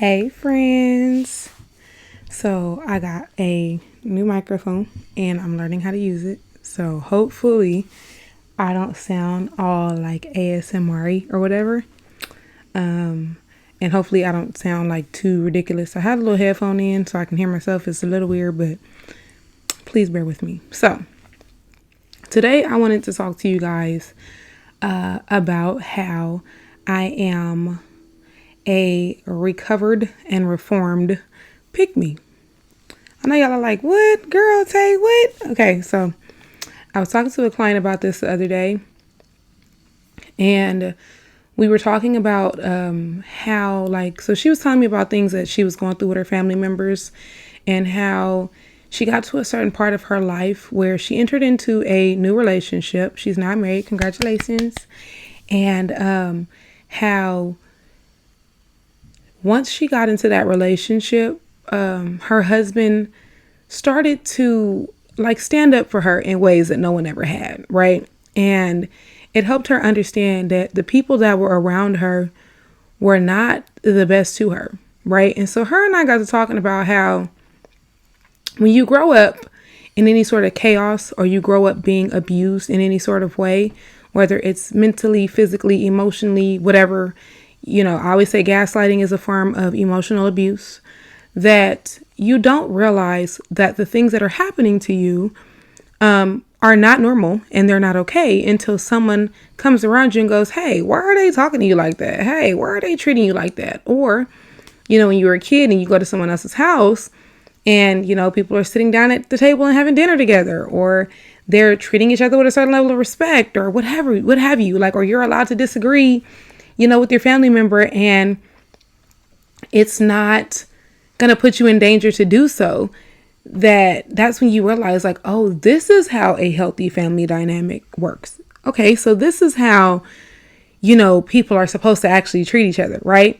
Hey friends. So I got a new microphone and I'm learning how to use it. So hopefully I don't sound all like ASMR or whatever. And hopefully I don't sound like too ridiculous. I had a little headphone in so I can hear myself. It's a little weird, but please bear with me. So today I wanted to talk to you guys about how I am a recovered and reformed pick-me. I know y'all are like, what? Girl, Tay, what? Okay, so I was talking to a client about this the other day, and we were talking about how, so she was telling me about things that she was going through with her family members and how she got to a certain part of her life where she entered into a new relationship. She's not married. Congratulations. And how once she got into that relationship, her husband started to stand up for her in ways that no one ever had, right? And it helped her understand that the people that were around her were not the best to her, right? And so her and I got to talking about how when you grow up in any sort of chaos or you grow up being abused in any sort of way, whether it's mentally, physically, emotionally, whatever, I always say gaslighting is a form of emotional abuse, that you don't realize that the things that are happening to you are not normal and they're not okay until someone comes around you and goes, hey, why are they talking to you like that? Hey, why are they treating you like that? Or, when you were a kid and you go to someone else's house and, people are sitting down at the table and having dinner together, or they're treating each other with a certain level of respect, or what have you, or you're allowed to disagree with your family member, and it's not going to put you in danger to do so, that's when you realize oh, this is how a healthy family dynamic works. Okay, so this is how, people are supposed to actually treat each other, right?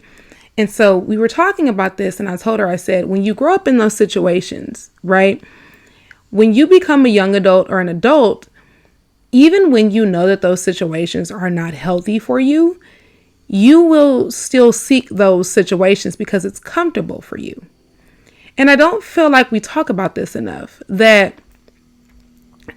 And so we were talking about this, and I told her, I said, when you grow up in those situations, right, when you become a young adult or an adult, even when you know that those situations are not healthy for you, you will still seek those situations because it's comfortable for you. And I don't feel like we talk about this enough, that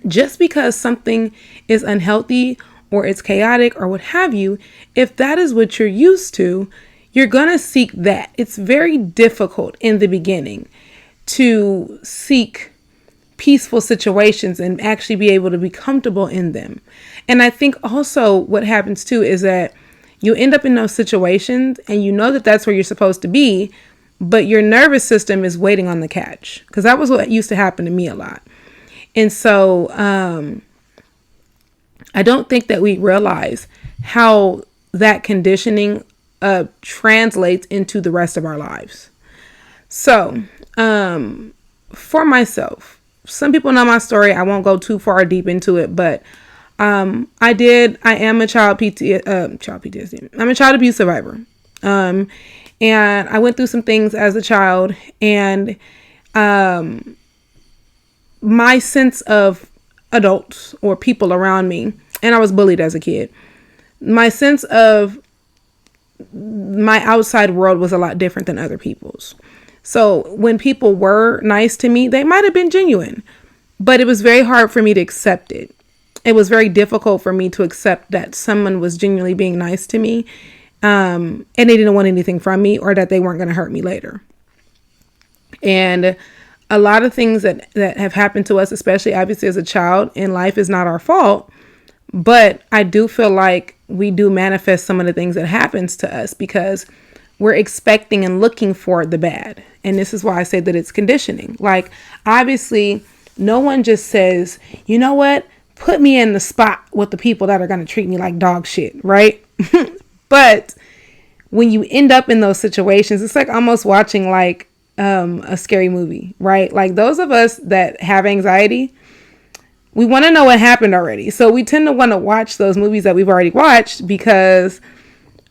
just because something is unhealthy or it's chaotic or what have you, if that is what you're used to, you're going to seek that. It's very difficult in the beginning to seek peaceful situations and actually be able to be comfortable in them. And I think also what happens too is that you end up in those situations and you know that that's where you're supposed to be, but your nervous system is waiting on the catch, because that was what used to happen to me a lot. And so I don't think that we realize how that conditioning translates into the rest of our lives. So for myself, some people know my story. I won't go too far deep into it, but I am a child PTSD. I'm a child abuse survivor. And I went through some things as a child, and my sense of adults or people around me, and I was bullied as a kid, my sense of my outside world was a lot different than other people's. So when people were nice to me, they might have been genuine, but it was very hard for me to accept it. It was very difficult for me to accept that someone was genuinely being nice to me, and they didn't want anything from me, or that they weren't going to hurt me later. And a lot of things that have happened to us, especially obviously as a child in life, is not our fault. But I do feel like we do manifest some of the things that happens to us because we're expecting and looking for the bad. And this is why I say that it's conditioning. Obviously, no one just says, you know what? Put me in the spot with the people that are going to treat me like dog shit, right? But when you end up in those situations, it's like almost watching a scary movie, right? Those of us that have anxiety, we want to know what happened already. So we tend to want to watch those movies that we've already watched because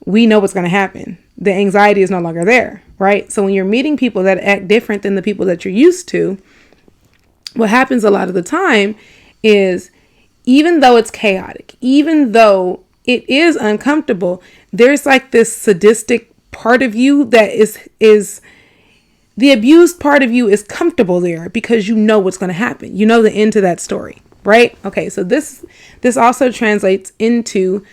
we know what's going to happen. The anxiety is no longer there, right? So when you're meeting people that act different than the people that you're used to, what happens a lot of the time is, even though it's chaotic, even though it is uncomfortable, there's this sadistic part of you that is the abused part of you is comfortable there because you know what's going to happen. You know the end to that story, right? Okay, so this also translates into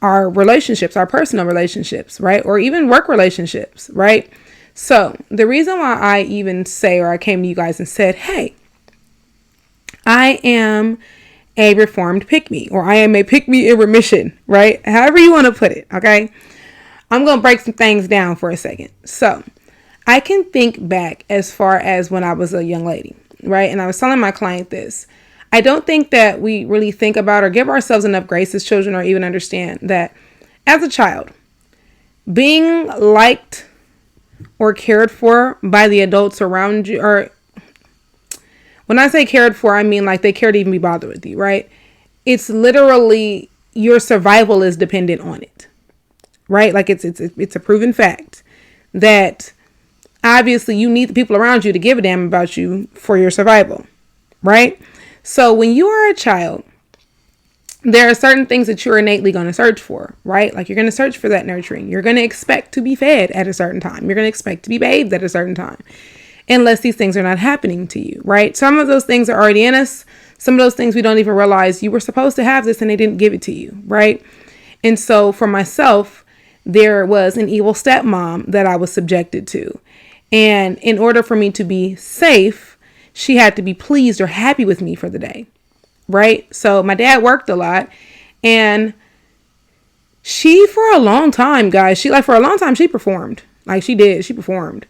our relationships, our personal relationships, right? Or even work relationships, right? So the reason why I even say, or I came to you guys and said, hey, I am a reformed pick-me, or I am a pick-me in remission, right? However you want to put it, okay? I'm going to break some things down for a second. So I can think back as far as when I was a young lady, right? And I was telling my client this. I don't think that we really think about or give ourselves enough grace as children or even understand that as a child, being liked or cared for by the adults around you, or when I say cared for, I mean like they care to even be bothered with you, right? It's literally your survival is dependent on it, right? Like it's a proven fact that obviously you need the people around you to give a damn about you for your survival, right? So when you are a child, there are certain things that you're innately going to search for, right? Like you're going to search for that nurturing. You're going to expect to be fed at a certain time. You're going to expect to be bathed at a certain time, unless these things are not happening to you, right? Some of those things are already in us. Some of those things we don't even realize you were supposed to have this and they didn't give it to you, right? And so for myself, there was an evil stepmom that I was subjected to. And in order for me to be safe, she had to be pleased or happy with me for the day, right? So my dad worked a lot, and she, for a long time, guys, she performed. Like she performed.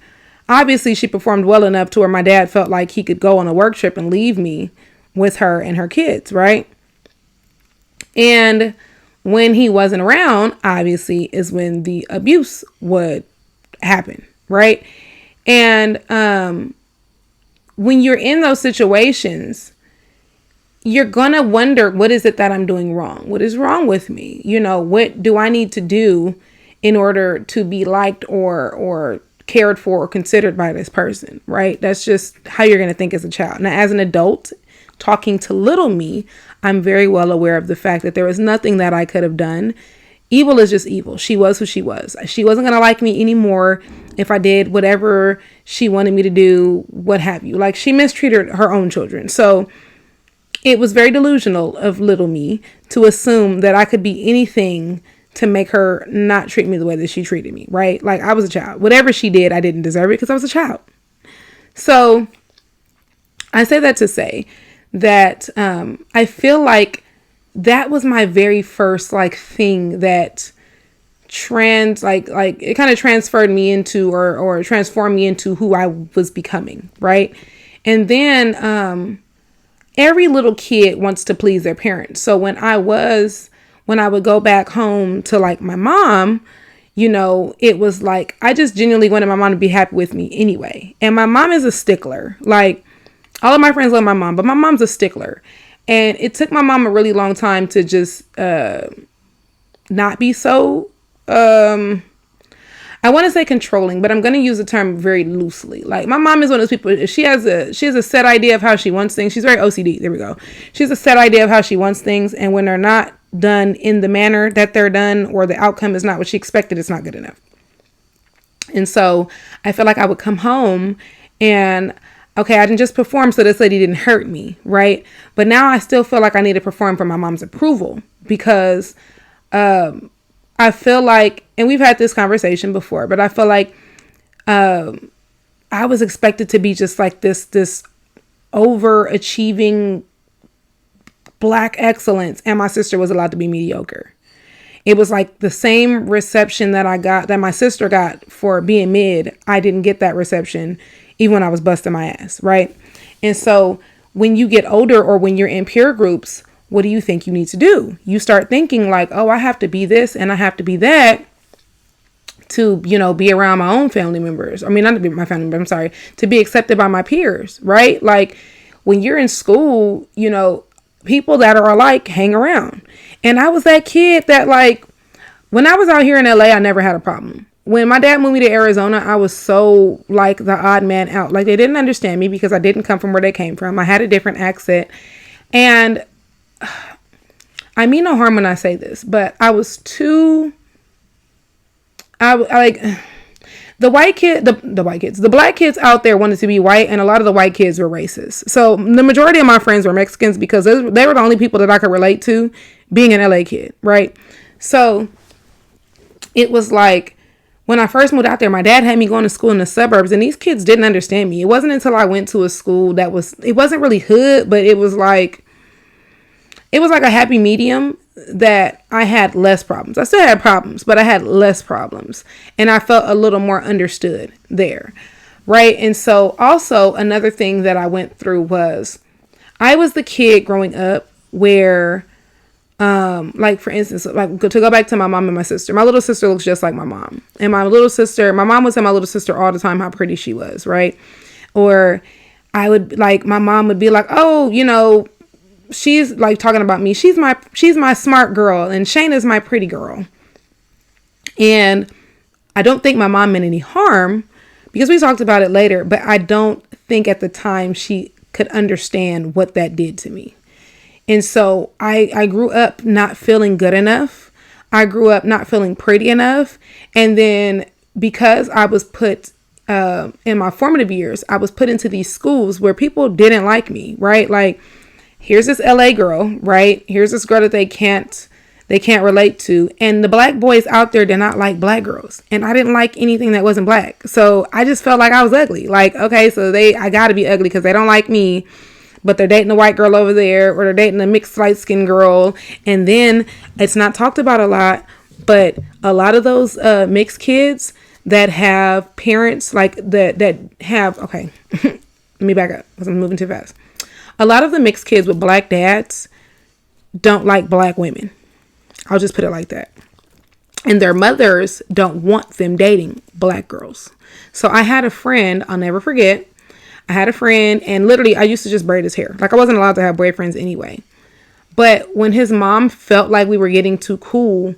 Obviously, she performed well enough to where my dad felt like he could go on a work trip and leave me with her and her kids, right? And when he wasn't around, obviously, is when the abuse would happen, right? And when you're in those situations, you're gonna wonder, what is it that I'm doing wrong? What is wrong with me? You know, what do I need to do in order to be liked or cared for or considered by this person, right? That's just how you're going to think as a child. Now, as an adult, talking to little me, I'm very well aware of the fact that there was nothing that I could have done. Evil is just evil. She was who she was. She wasn't going to like me anymore if I did whatever she wanted me to do, what have you. Like, she mistreated her own children. So it was very delusional of little me to assume that I could be anything to make her not treat me the way that she treated me, right? Like, I was a child. Whatever she did, I didn't deserve it because I was a child. So I say that to say that I feel like that was my very first thing that it kind of transferred me into or transformed me into who I was becoming, right? And then every little kid wants to please their parents. So when I would go back home to my mom, you know, it was like, I just genuinely wanted my mom to be happy with me anyway. And my mom is a stickler. Like, all of my friends love my mom, but my mom's a stickler. And it took my mom a really long time to just not be so, I want to say controlling, but I'm going to use the term very loosely. Like, my mom is one of those people, she has a set idea of how she wants things. She's very OCD. There we go. She has a set idea of how she wants things. And when they're not done in the manner that they're done, or the outcome is not what she expected, it's not good enough. And so I feel like I would come home and, okay, I didn't just perform so this lady didn't hurt me, right? But now I still feel like I need to perform for my mom's approval, because I feel like, and we've had this conversation before, but I feel like I was expected to be just like this overachieving Black excellence, and my sister was allowed to be mediocre. It was like the same reception that my sister got for being mid. I didn't get that reception even when I was busting my ass, right? And so when you get older, or when you're in peer groups, what do you think you need to do? You start thinking like, oh, I have to be this and I have to be that to, you know, be around my own family members. I mean, not to be my family members, I'm sorry, to be accepted by my peers, right? Like, when you're in school, you know, people that are alike hang around. And I was that kid that, like, when I was out here in LA, I never had a problem. When my dad moved me to Arizona, I was so like the odd man out. Like, they didn't understand me because I didn't come from where they came from. I had a different accent. And I mean no harm when I say this, but I was too I like the black kids out there wanted to be white, and a lot of the white kids were racist. So the majority of my friends were Mexicans because they were the only people that I could relate to being an LA kid, right? So it was like, when I first moved out there, my dad had me going to school in the suburbs, and these kids didn't understand me. It wasn't until I went to a school it wasn't really hood, but it was like a happy medium that I had less problems. I still had problems, but I had less problems, and I felt a little more understood there, right? And so also another thing that I went through was, I was the kid growing up where, like, for instance, like, to go back to my mom and my sister, my little sister looks just like my mom. And my mom would tell my little sister all the time how pretty she was, right? Or my mom would be like, oh, she's like talking about me. She's my smart girl, and Shayna's my pretty girl. And I don't think my mom meant any harm, because we talked about it later, but I don't think at the time she could understand what that did to me. And so I grew up not feeling good enough. I grew up not feeling pretty enough. And then because I was put, in my formative years, I was put into these schools where people didn't like me, right? Like, here's this LA girl, right? Here's this girl that they can't relate to. And the black boys out there did not like black girls. And I didn't like anything that wasn't black. So I just felt like I was ugly. Like, okay, so I gotta be ugly because they don't like me, but they're dating a white girl over there, or they're dating a mixed light skinned girl. And then it's not talked about a lot, but a lot of those mixed kids that have parents like that have, okay, let me back up because I'm moving too fast. A lot of the mixed kids with black dads don't like black women. I'll just put it like that. And their mothers don't want them dating black girls. So I had a friend, I'll never forget. I had a friend, and literally I used to just braid his hair. Like, I wasn't allowed to have boyfriends anyway. But when his mom felt like we were getting too cool,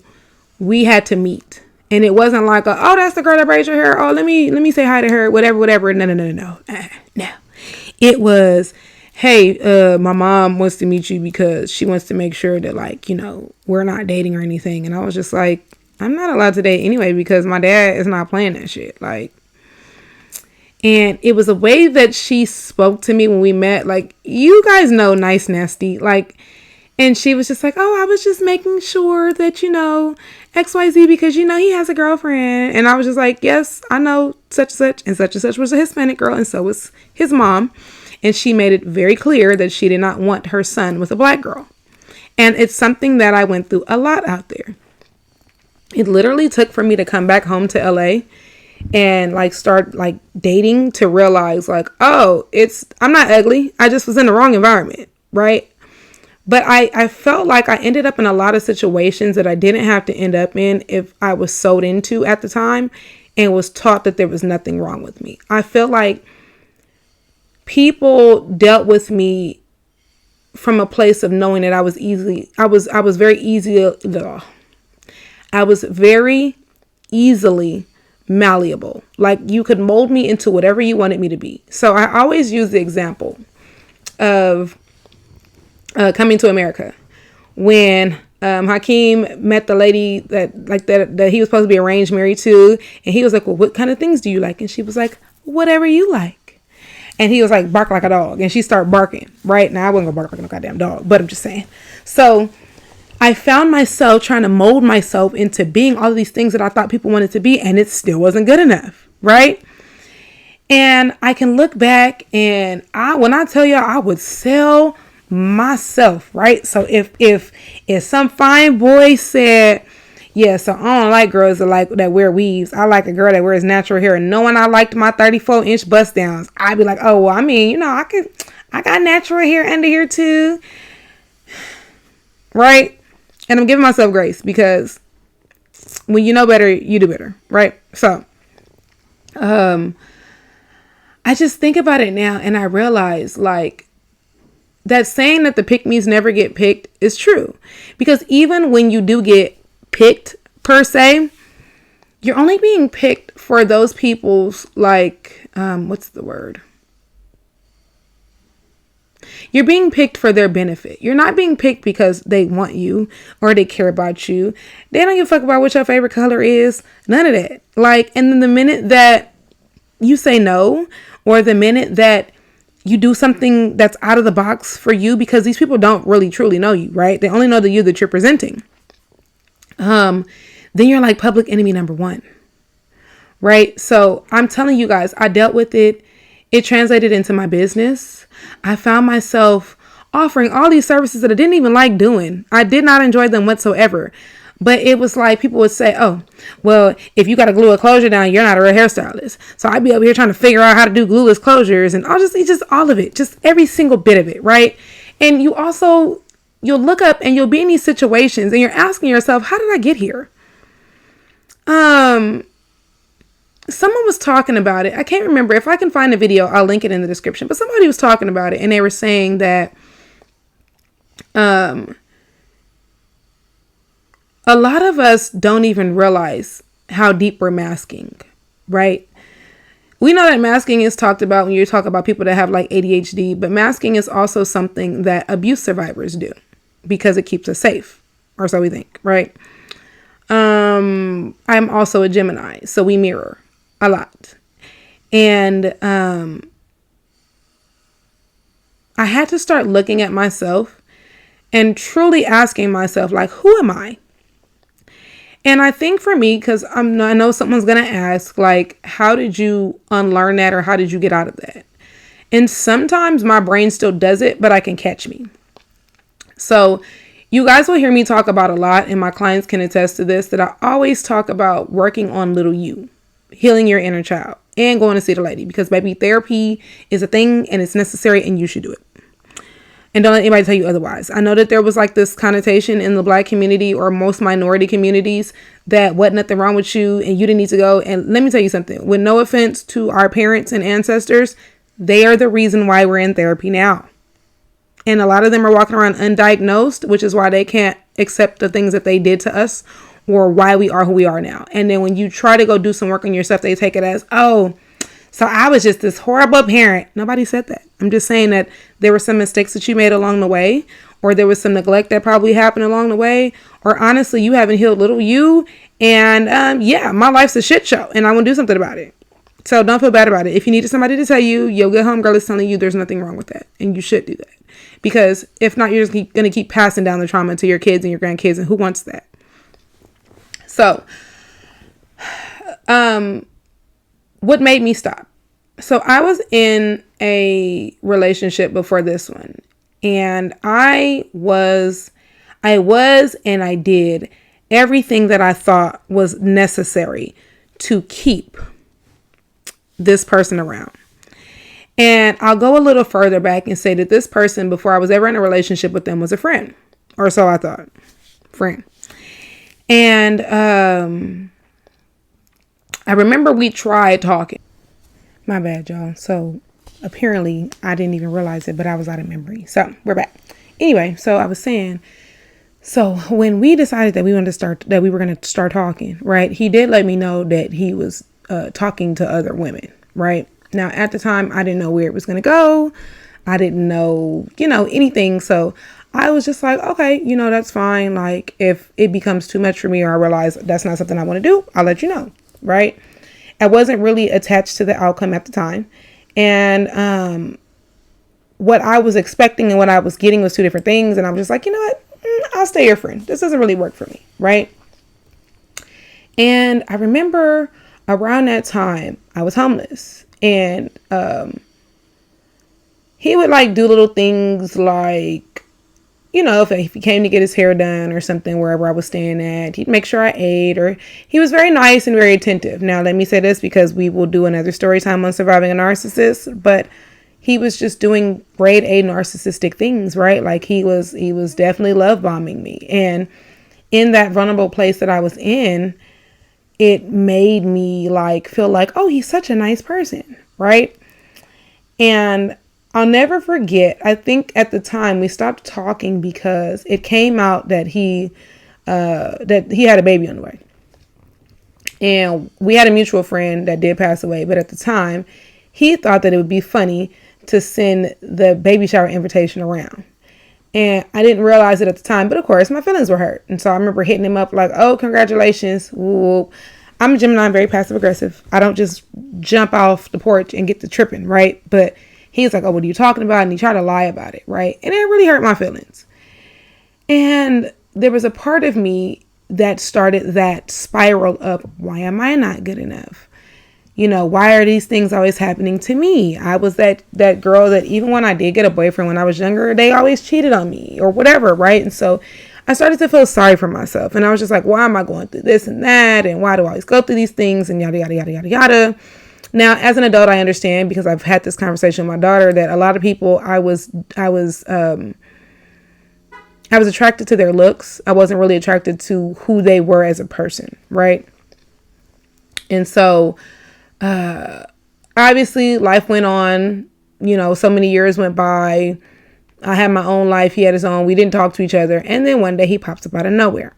we had to meet. And it wasn't like, oh, that's the girl that braids your hair. Oh, let me say hi to her. Whatever. No. No. It was, hey, my mom wants to meet you because she wants to make sure that, like, we're not dating or anything. And I was just like, I'm not allowed to date anyway because my dad is not playing that shit. Like, and it was a way that she spoke to me when we met. Like, you guys know Nice Nasty. Like, and she was just like, oh, I was just making sure that, XYZ, because, he has a girlfriend. And I was just like, yes, I know such and such was a Hispanic girl. And so was his mom. And she made it very clear that she did not want her son with a black girl. And it's something that I went through a lot out there. It literally took for me to come back home to LA and like start like dating to realize like, oh, I'm not ugly. I just was in the wrong environment. Right. But I felt like I ended up in a lot of situations that I didn't have to end up in if I was sold into at the time and was taught that there was nothing wrong with me. I feel like people dealt with me from a place of knowing that I was very easily malleable. Like, you could mold me into whatever you wanted me to be. So I always use the example of Coming to America, when Hakeem met the lady that he was supposed to be arranged married to, and he was like, well, what kind of things do you like? And she was like, whatever you like. And he was like, bark like a dog. And she started barking. Right now, I wasn't gonna bark like no goddamn dog, but I'm just saying. So I found myself trying to mold myself into being all of these things that I thought people wanted to be, and it still wasn't good enough, right? And I can look back, and when I tell you, I would sell myself, right? So if some fine boy said, yeah, so I don't like girls that wear weaves. I like a girl that wears natural hair. And knowing I liked my 34-inch bust downs, I'd be like, oh, well, I mean, I got natural hair under here too, right? And I'm giving myself grace because when you know better, you do better, right? So, I just think about it now, and I realize like, that saying that the pick-me's never get picked is true. Because even when you do get picked, per se, you're only being picked for those people's, like, what's the word? You're being picked for their benefit. You're not being picked because they want you or they care about you. They don't give a fuck about what your favorite color is. None of that. Like, and then the minute that you say no, or the minute that you do something that's out of the box for you, because these people don't really truly know you, right? They only know the you that you're presenting. Then you're like public enemy number one, right? So I'm telling you guys, I dealt with it. It translated into my business. I found myself offering all these services that I didn't even like doing. I did not enjoy them whatsoever. But it was like people would say, oh, well, if you got to glue a closure down, you're not a real hairstylist. So I'd be over here trying to figure out how to do glueless closures and it's just all of it, just every single bit of it, right? And you'll look up and you'll be in these situations and you're asking yourself, how did I get here? Someone was talking about it. I can't remember. If I can find a video, I'll link it in the description. But somebody was talking about it and they were saying that a lot of us don't even realize how deep we're masking, right? We know that masking is talked about when you talk about people that have like ADHD, but masking is also something that abuse survivors do because it keeps us safe, or so we think, right? I'm also a Gemini, so we mirror a lot. And I had to start looking at myself and truly asking myself, like, who am I? And I think for me, because I know someone's going to ask, like, how did you unlearn that or how did you get out of that? And sometimes my brain still does it, but I can catch me. So you guys will hear me talk about a lot, and my clients can attest to this, that I always talk about working on little you, healing your inner child, and going to see the lady, because baby, therapy is a thing and it's necessary and you should do it. And don't let anybody tell you otherwise. I know that there was like this connotation in the Black community or most minority communities that wasn't nothing wrong with you and you didn't need to go. And let me tell you something, with no offense to our parents and ancestors, they are the reason why we're in therapy now. And a lot of them are walking around undiagnosed, which is why they can't accept the things that they did to us or why we are who we are now. And then when you try to go do some work on yourself, they take it as, oh, so I was just this horrible parent. Nobody said that. I'm just saying that there were some mistakes that you made along the way, or there was some neglect that probably happened along the way, or honestly, you haven't healed little you. And yeah, my life's a shit show and I want to do something about it. So don't feel bad about it. If you needed somebody to tell you, your good homegirl is telling you there's nothing wrong with that. And you should do that. Because if not, you're just going to keep passing down the trauma to your kids and your grandkids. And who wants that? So, what made me stop? So I was in a relationship before this one, and I did everything that I thought was necessary to keep this person around. And I'll go a little further back and say that this person, before I was ever in a relationship with them, was a friend, or so I thought. Friend. And I remember we tried talking. My bad, y'all. So apparently I didn't even realize it, but I was out of memory. So we're back. Anyway, so I was saying, so when we decided that we were going to start talking, right? He did let me know that he was talking to other women, right? Now, at the time, I didn't know where it was going to go. I didn't know, anything. So I was just like, okay, that's fine. Like, if it becomes too much for me or I realize that's not something I want to do, I'll let you know, right? I wasn't really attached to the outcome at the time. And what I was expecting and what I was getting was two different things. And I'm just like, you know what? I'll stay your friend. This doesn't really work for me, right? And I remember around that time, I was homeless. And he would like do little things like, if he came to get his hair done or something wherever I was staying at, he'd make sure I ate, or he was very nice and very attentive. Now, let me say this because we will do another story time on surviving a narcissist, but he was just doing grade A narcissistic things, right? Like he was definitely love bombing me. And in that vulnerable place that I was in, it made me like feel like, oh, he's such a nice person, right? And I'll never forget, I think at the time we stopped talking because it came out that he had a baby on the way. And we had a mutual friend that did pass away. But at the time, he thought that it would be funny to send the baby shower invitation around. And I didn't realize it at the time, but of course my feelings were hurt. And so I remember hitting him up like, oh, congratulations. Whoop. I'm a Gemini, I'm very passive aggressive. I don't just jump off the porch and get to tripping, right? But he's like, oh, what are you talking about? And he tried to lie about it, right? And it really hurt my feelings. And there was a part of me that started that spiral of, why am I not good enough? You know, why are these things always happening to me? I was that girl that even when I did get a boyfriend when I was younger, they always cheated on me or whatever, right? And so I started to feel sorry for myself. And I was just like, why am I going through this and that? And why do I always go through these things? And yada, yada, yada, yada, yada. Now, as an adult, I understand, because I've had this conversation with my daughter, that a lot of people, I was attracted to their looks. I wasn't really attracted to who they were as a person, right? And so obviously life went on, you know, so many years went by. I had my own life. He had his own. We didn't talk to each other. And then one day he pops up out of nowhere.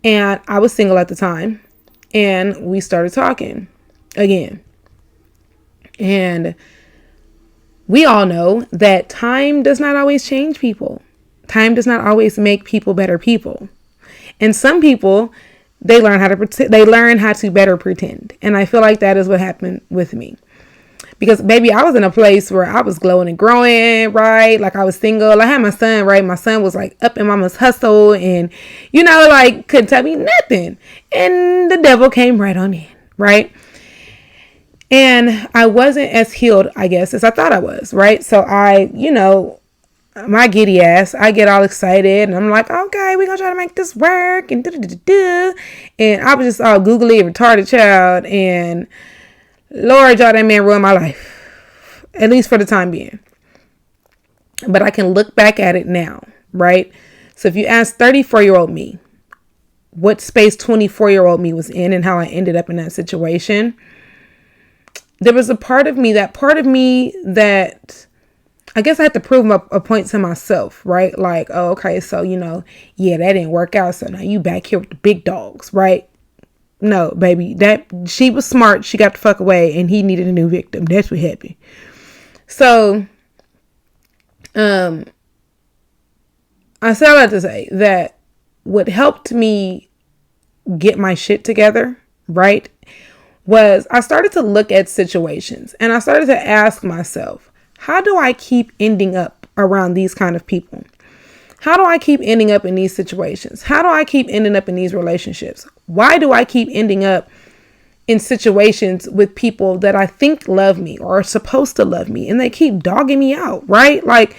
And I was single at the time. And we started talking again. And we all know that time does not always change people. Time does not always make people better people. And some people, they learn how to better pretend. And I feel like that is what happened with me. Because baby, I was in a place where I was glowing and growing, right? Like I was single. I had my son, right? My son was like up in mama's hustle and, you know, like couldn't tell me nothing. And the devil came right on in, right? And I wasn't as healed, I guess, as I thought I was, right? So I, you know, my giddy ass, I get all excited and I'm like, okay, we're gonna try to make this work and and I was just all googly, retarded child, and Lord, y'all, that man ruined my life, at least for the time being. But I can look back at it now, right? So if you ask 34-year-old me what space 24-year-old me was in and how I ended up in that situation, there was a part of me that I guess I had to prove a point to myself, right? Like, oh, okay, so, you know, yeah, that didn't work out. So now you back here with the big dogs, right? No, baby, that she was smart. She got the fuck away and he needed a new victim. That's what happened. So, I said all that to say that what helped me get my shit together, right, was I started to look at situations and I started to ask myself, how do I keep ending up around these kind of people? How do I keep ending up in these situations? How do I keep ending up in these relationships? Why do I keep ending up in situations with people that I think love me or are supposed to love me and they keep dogging me out, right? Like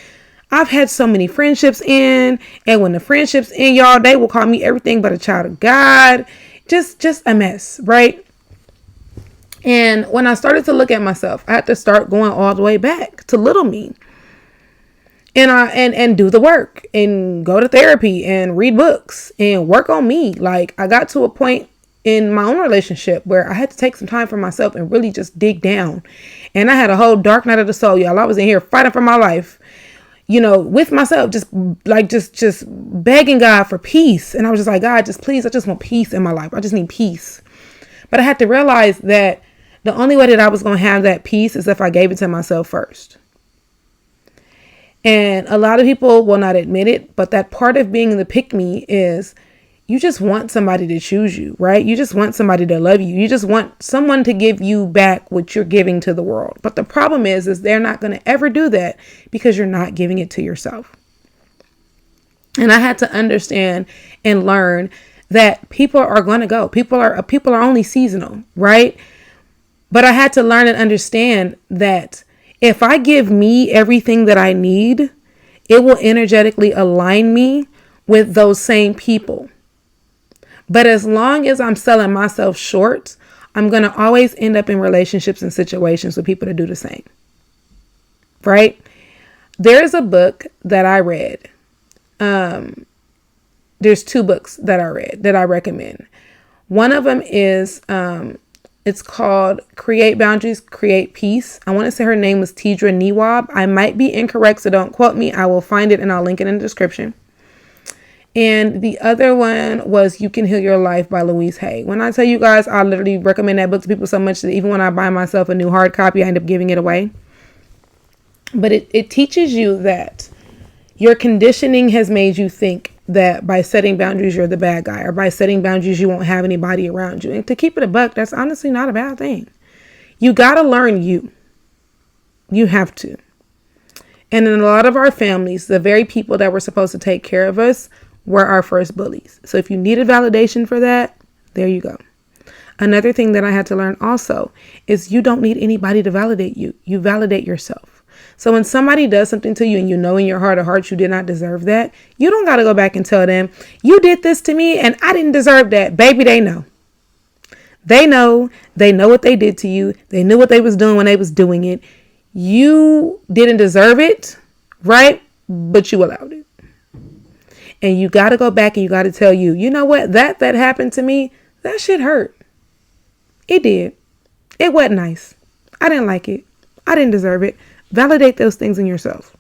I've had so many friendships in, and when the friendships end, y'all, they will call me everything but a child of God. Just a mess, right? And when I started to look at myself, I had to start going all the way back to little me. And do the work and go to therapy and read books and work on me. Like I got to a point in my own relationship where I had to take some time for myself and really just dig down. And I had a whole dark night of the soul, y'all. I was in here fighting for my life, you know, with myself, just begging God for peace. And I was just like, God, just please, I just want peace in my life. I just need peace. But I had to realize that the only way that I was going to have that peace is if I gave it to myself first. And a lot of people will not admit it, but that part of being the pick me is you just want somebody to choose you, right? You just want somebody to love you. You just want someone to give you back what you're giving to the world. But the problem is they're not going to ever do that because you're not giving it to yourself. And I had to understand and learn that people are going to go. People are only seasonal, right? But I had to learn and understand that if I give me everything that I need, it will energetically align me with those same people. But as long as I'm selling myself short, I'm going to always end up in relationships and situations with people that do the same. Right? There's a book that I read. There's two books that I read that I recommend. One of them is, it's called Create Boundaries, Create Peace. I want to say her name was Tidra Niwab. I might be incorrect, so don't quote me. I will find it and I'll link it in the description. And the other one was You Can Heal Your Life by Louise Hay. When I tell you guys, I literally recommend that book to people so much that even when I buy myself a new hard copy, I end up giving it away. But it teaches you that your conditioning has made you think that by setting boundaries, you're the bad guy, or by setting boundaries, you won't have anybody around you. And to keep it a buck, that's honestly not a bad thing. You got to learn you. You have to. And in a lot of our families, the very people that were supposed to take care of us were our first bullies. So if you needed validation for that, there you go. Another thing that I had to learn also is you don't need anybody to validate you. You validate yourself. So when somebody does something to you and you know in your heart of hearts you did not deserve that, you don't got to go back and tell them, you did this to me and I didn't deserve that. Baby, they know. They know what they did to you. They knew what they was doing when they was doing it. You didn't deserve it, right? But you allowed it. And you got to go back and you got to tell you know what? That happened to me, that shit hurt. It did. It wasn't nice. I didn't like it. I didn't deserve it. Validate those things in yourself.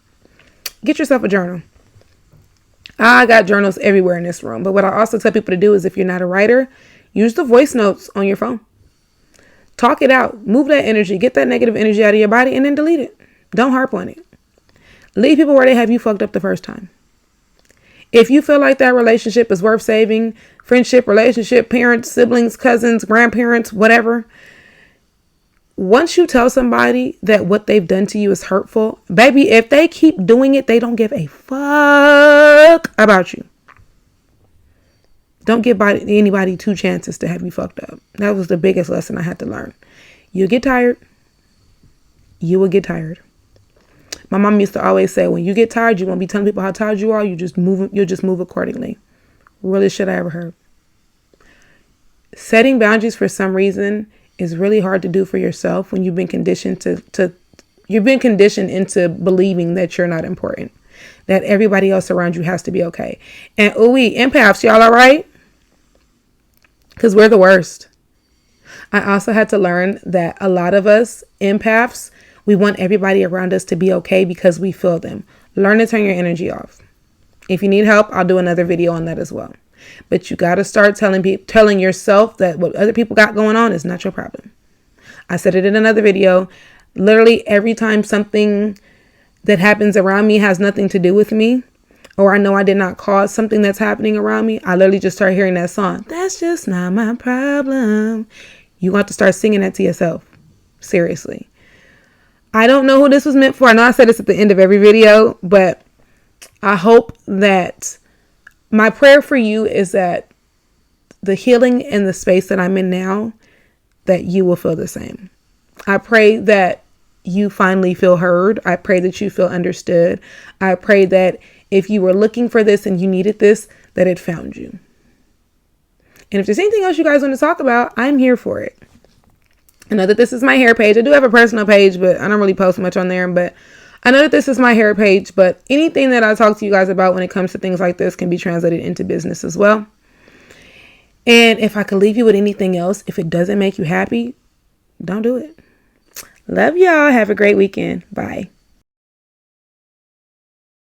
Get yourself a journal. I got journals everywhere in this room. But what I also tell people to do is if you're not a writer, use the voice notes on your phone. Talk it out. Move that energy. Get that negative energy out of your body and then delete it. Don't harp on it. Leave people where they have you fucked up the first time. If you feel like that relationship is worth saving, friendship, relationship, parents, siblings, cousins, grandparents, whatever, once you tell somebody that what they've done to you is hurtful, baby, if they keep doing it, they don't give a fuck about you. Don't give anybody 2 chances to have you fucked up. That was the biggest lesson I had to learn. You'll get tired. You will get tired. My mom used to always say, when you get tired, you won't be telling people how tired you are. You'll just move accordingly. Really shit I ever heard. Setting boundaries for some reason is really hard to do for yourself when you've been conditioned you've been conditioned into believing that you're not important, that everybody else around you has to be okay. And empaths, y'all all right? Because we're the worst. I also had to learn that a lot of us empaths, we want everybody around us to be okay because we feel them. Learn to turn your energy off. If you need help, I'll do another video on that as well. But you got to start telling yourself that what other people got going on is not your problem. I said it in another video. Literally every time something that happens around me has nothing to do with me, or I know I did not cause something that's happening around me, I literally just start hearing that song. That's just not my problem. You got to start singing that to yourself. Seriously. I don't know who this was meant for. I know I said this at the end of every video, but I hope that my prayer for you is that the healing in the space that I'm in now, that you will feel the same. I pray that you finally feel heard. I pray that you feel understood. I pray that if you were looking for this and you needed this, that it found you. And if there's anything else you guys want to talk about, I'm here for it. I know that this is my hair page. I do have a personal page, but I don't really post much on there. But I know that this is my hair page, but anything that I talk to you guys about when it comes to things like this can be translated into business as well. And if I could leave you with anything else, if it doesn't make you happy, don't do it. Love y'all. Have a great weekend. Bye.